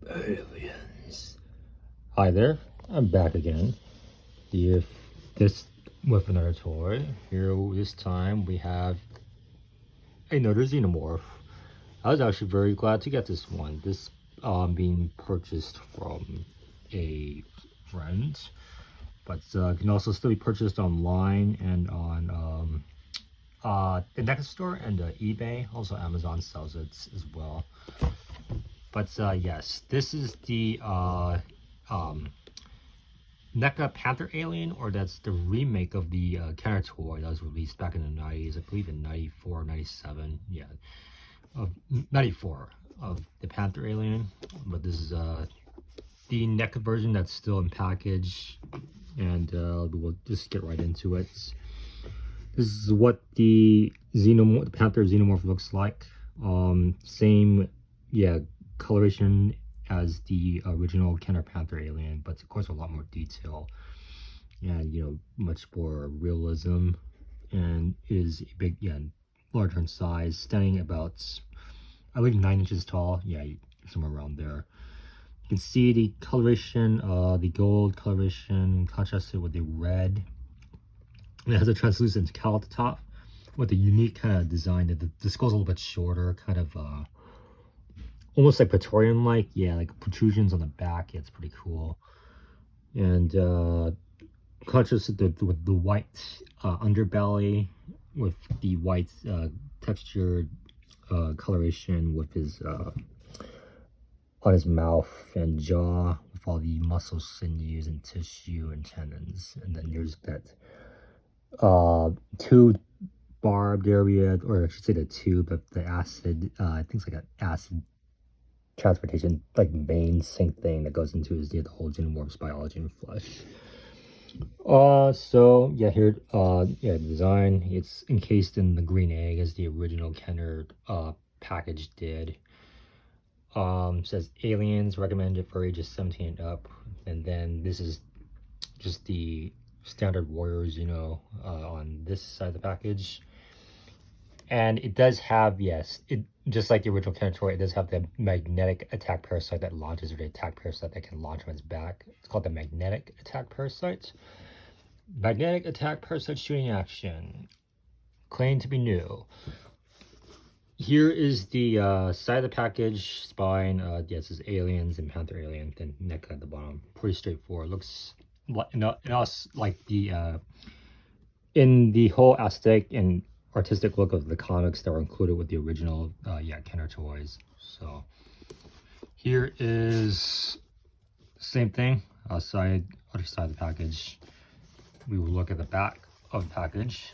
Aliens. Hi there, I'm back again. If this with another toy. Here this time we have another xenomorph. I was actually very glad to get this one. This being purchased from a friend, but can also still be purchased online and on the Neca store and eBay. Also Amazon sells it as well. But yes, this is the Neca Panther Alien, or that's the remake of the Kenner toy that was released back in the 90s, I believe in 94, 97, yeah, of 94 of the Panther Alien. But this is the NECA version that's still in package, and we'll just get right into it. This is what the Panther Xenomorph looks like. Same, yeah, coloration as the original Kenner Panther Alien, but of course a lot more detail and much more realism, and is a big, yeah, larger in size, standing about I believe 9 inches tall, yeah, somewhere around there. You can see the coloration, the gold coloration contrasted with the red. And it has a translucent cowl at the top with a unique kind of design. The skull's a little bit shorter, kind of almost like Praetorian-like, yeah, like protrusions on the back. Yeah, it's pretty cool. And contrasted with the white underbelly, with the white textured coloration with his on his mouth and jaw, with all the muscles, sinews, and tissue and tendons. And then there's that two barbed area, or I should say the tube of the acid, I think it's like an acid transportation, like vein sink thing that goes into his, the whole xenomorph's biology and flesh. So yeah, here, yeah, the design, it's encased in the green egg as the original Kenner package did. Says aliens recommended for ages 17 and up, and then this is just the standard warriors, on this side of the package. And it does have, yes, it just like the original Kenner toy, it does have the magnetic attack parasite that launches, or the attack parasite that can launch on its back. It's called the magnetic attack parasite. Magnetic attack parasite shooting action, claimed to be new. Here is the side of the package, spine. Yes, it's aliens and Panther Alien, then Neca at the bottom. Pretty straightforward. Looks like the in the whole aesthetic and artistic look of the comics that were included with the original yeah, Kenner toys. So here is same thing, other side of the package. We will look at the back of the package.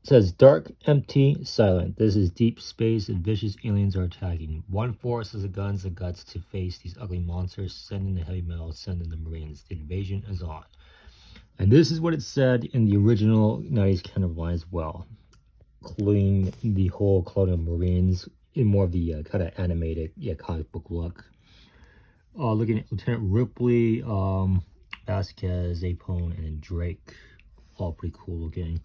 It says dark, empty, silent. This is deep space and vicious aliens are attacking. One force has the guns and guts to face these ugly monsters. Send in the heavy metal, send in the Marines. The invasion is on. And this is what it said in the original 90s Kenner line as well, including the whole clothing of Marines in more of the kind of animated, yeah, comic book look. Looking at Lieutenant Ripley, Vasquez, Apone, and then Drake, all pretty cool looking.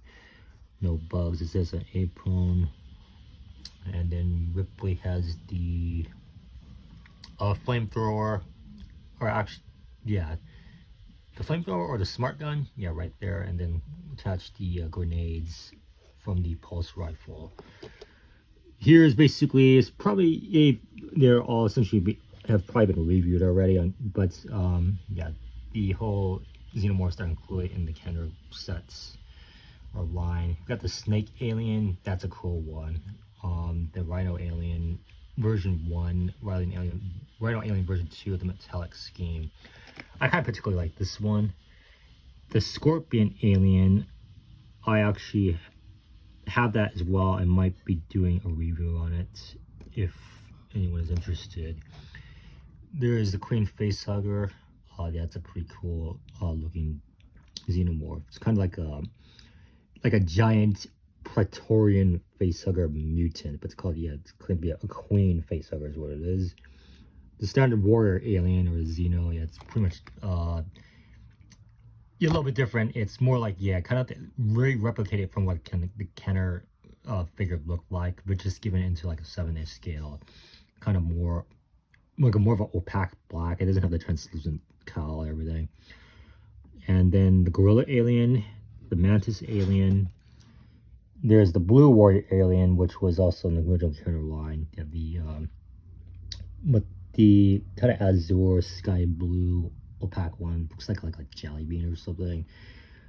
No bugs. It says an Apone, and then Ripley has the flamethrower, or actually, yeah, the flamethrower or the smart gun, yeah, right there, and then attach the grenades from the pulse rifle. Here is basically, it's probably they're all essentially have probably been reviewed already on, but yeah, the whole xenomorphs are included in the Kenner sets or line. We've got the Snake Alien, that's a cool one. The Rhino Alien version 1, Rhino Alien version 2, the metallic scheme. I kind of particularly like this one. The Scorpion Alien, I actually have that as well. I might be doing a review on it if anyone is interested. There is the Queen Facehugger. That's a pretty cool looking xenomorph. It's kind of like a giant Praetorian facehugger mutant, but it's called, yeah, it's claimed to be a queen facehugger is what it is. The standard warrior alien, or Xeno, yeah, it's pretty much yeah, a little bit different. It's more like, yeah, kind of really replicated from what the Kenner figure looked like, but just given it into like a 7-inch scale. kind of more like a more of an opaque black. It doesn't have the translucent cowl and everything. And then the gorilla alien, the mantis alien. There's the blue warrior alien, which was also in the original character line. You have the with the kind of azure sky blue opaque one, looks like a jelly bean or something.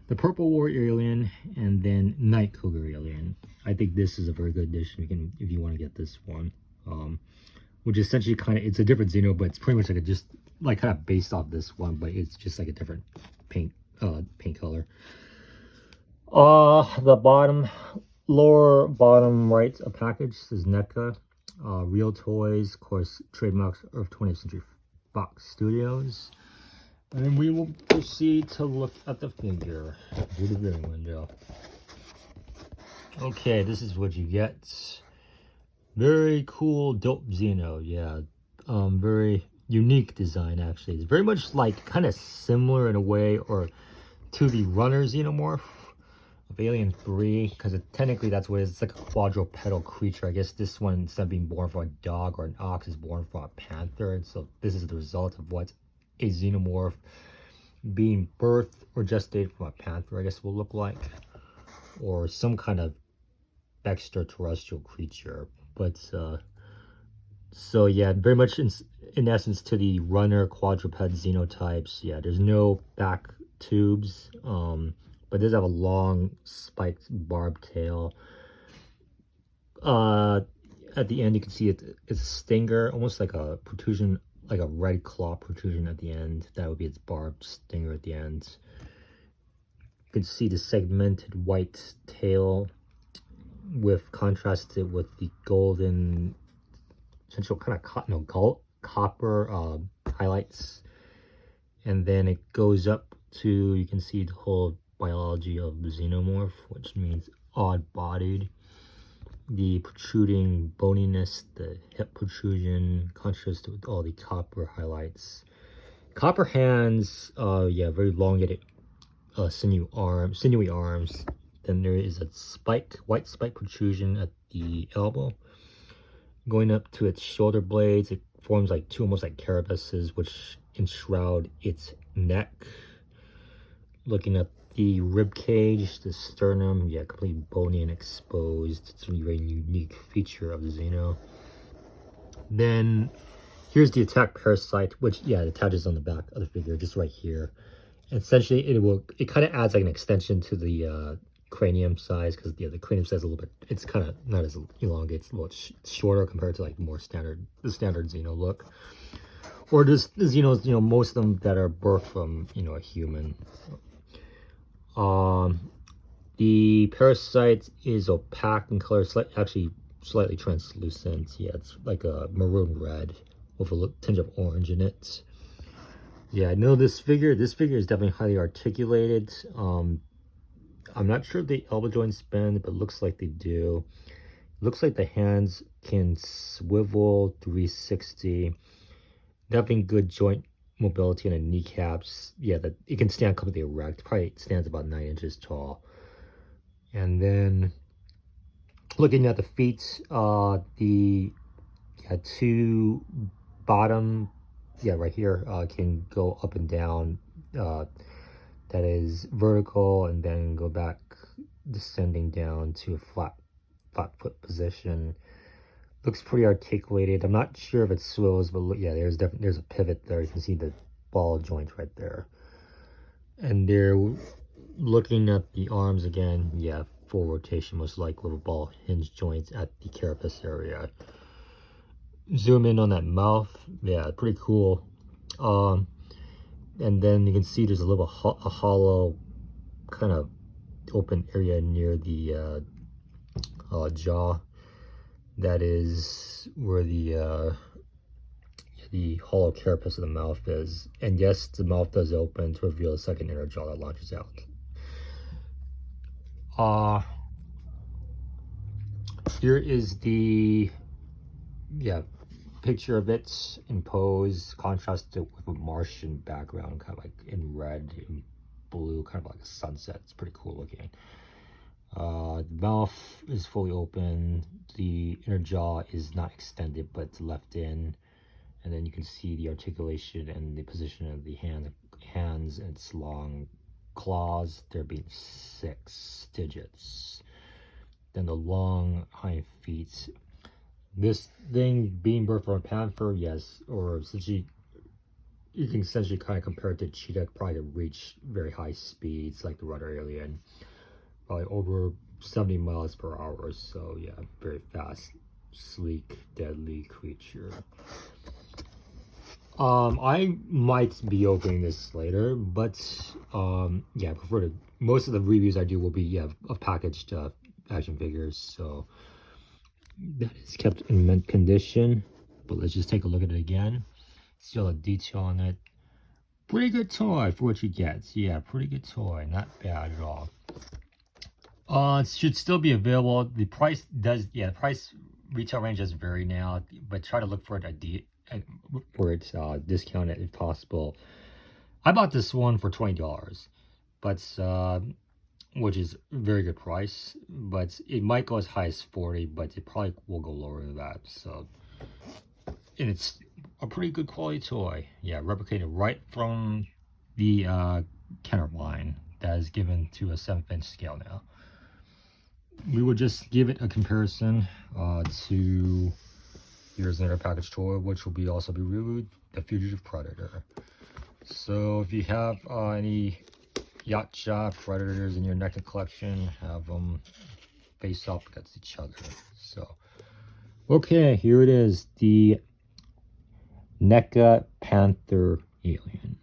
The purple warrior alien, and then night cougar alien. I think this is a very good addition. You can, if you want to get this one, which is essentially kind of, it's a different Xeno, but it's pretty much like just like kind of based off this one, but it's just like a different paint color. The lower bottom right a package says NECA, Real Toys, of course, trademarks of 20th Century Fox Studios. And we will proceed to look at the figure through the viewing window. Okay, this is what you get. Very cool, dope Xeno, yeah. Very unique design, actually. It's very much like, kind of similar in a way, or to the Runner Xenomorph of Alien 3, because technically that's what it is. It's like a quadrupedal creature. I guess this one, instead of being born from a dog or an ox, is born from a panther. And so this is the result of what a Xenomorph being birthed or gestated from a panther, I guess, will look like. Or some kind of extraterrestrial creature. But, so yeah, very much in essence to the Runner quadruped xenotypes. Yeah, there's no back tubes, but it does have a long spiked barbed tail. At the end you can see it's a stinger, almost like a protrusion, like a red claw protrusion at the end. That would be its barbed stinger at the end. You can see the segmented white tail with contrasted with the golden essential kind of copper highlights. And then it goes up to, you can see the whole biology of the xenomorph, which means odd-bodied. The protruding boniness, the hip protrusion, contrasted with all the copper highlights. Copper hands, yeah, very elongated, sinewy arms. Then there is a white spike protrusion at the elbow. Going up to its shoulder blades, it forms like two almost like carapaces, which enshroud its neck. Looking at the rib cage, the sternum, yeah, completely bony and exposed. It's a very unique feature of the Xeno. Then here's the attack parasite, which, yeah, it attaches on the back of the figure, just right here. And essentially, it kind of adds like an extension to the cranium size, because yeah, the cranium size is a little bit, it's kind of not as elongated, it's a little shorter compared to like the standard Xeno look. Or just the Xenos, you know, most of them that are birthed from, you know, a human. The parasite is opaque in color, actually slightly translucent. Yeah, it's like a maroon red with a tinge of orange in it. Yeah, I know this figure is definitely highly articulated. I'm not sure if the elbow joints bend, but it looks like they do. It looks like the hands can swivel 360. Having good joint mobility in the kneecaps. Yeah, that it can stand completely erect. Probably stands about 9 inches tall. And then looking at the feet, the two bottom, yeah, right here, can go up and down. That is vertical, and then go back, descending down to a flat foot position. Looks pretty articulated. I'm not sure if it swivels, but look, yeah, there's a pivot there. You can see the ball joint right there. And they're looking at the arms again. Yeah, full rotation, most likely with ball hinge joints at the carapace area. Zoom in on that mouth. Yeah, pretty cool. And then you can see there's a little a hollow kind of open area near the jaw. That is where the hollow carapace of the mouth is. And yes, the mouth does open to reveal a second inner jaw that launches out. Here is the picture of it in pose, contrasted with a Martian background, kind of like in red and blue, kind of like a sunset. It's pretty cool looking. The mouth is fully open. The inner jaw is not extended, but it's left in. And then you can see the articulation and the position of the hands and its long claws. There being 6 digits. Then the long hind feet. This thing being birthed from a panther, yes, or essentially you can essentially kind of compare it to cheetah, probably to reach very high speeds like the rudder alien, probably over 70 miles per hour. So yeah, very fast, sleek, deadly creature. I might be opening this later, but yeah, I prefer to. Most of the reviews I do will be of packaged action figures, so that is kept in mint condition. But let's just take a look at it again. See all the detail on it. Pretty good toy for what you get. Yeah, pretty good toy. Not bad at all. It should still be available. The price does, the price retail range does vary now, but try to look for it where it's discounted if possible. I bought this one for $20, but which is a very good price. But it might go as high as 40, but it probably will go lower than that. So, and it's a pretty good quality toy. Yeah, replicated right from the Kenner line that is given to a 7-inch scale now. We would just give it a comparison to here's another package toy, which will also be reviewed, the Fugitive Predator. So if you have any yacht shop predators in your NECA collection, have them face off against each other. So okay, here it is, the NECA Panther Alien.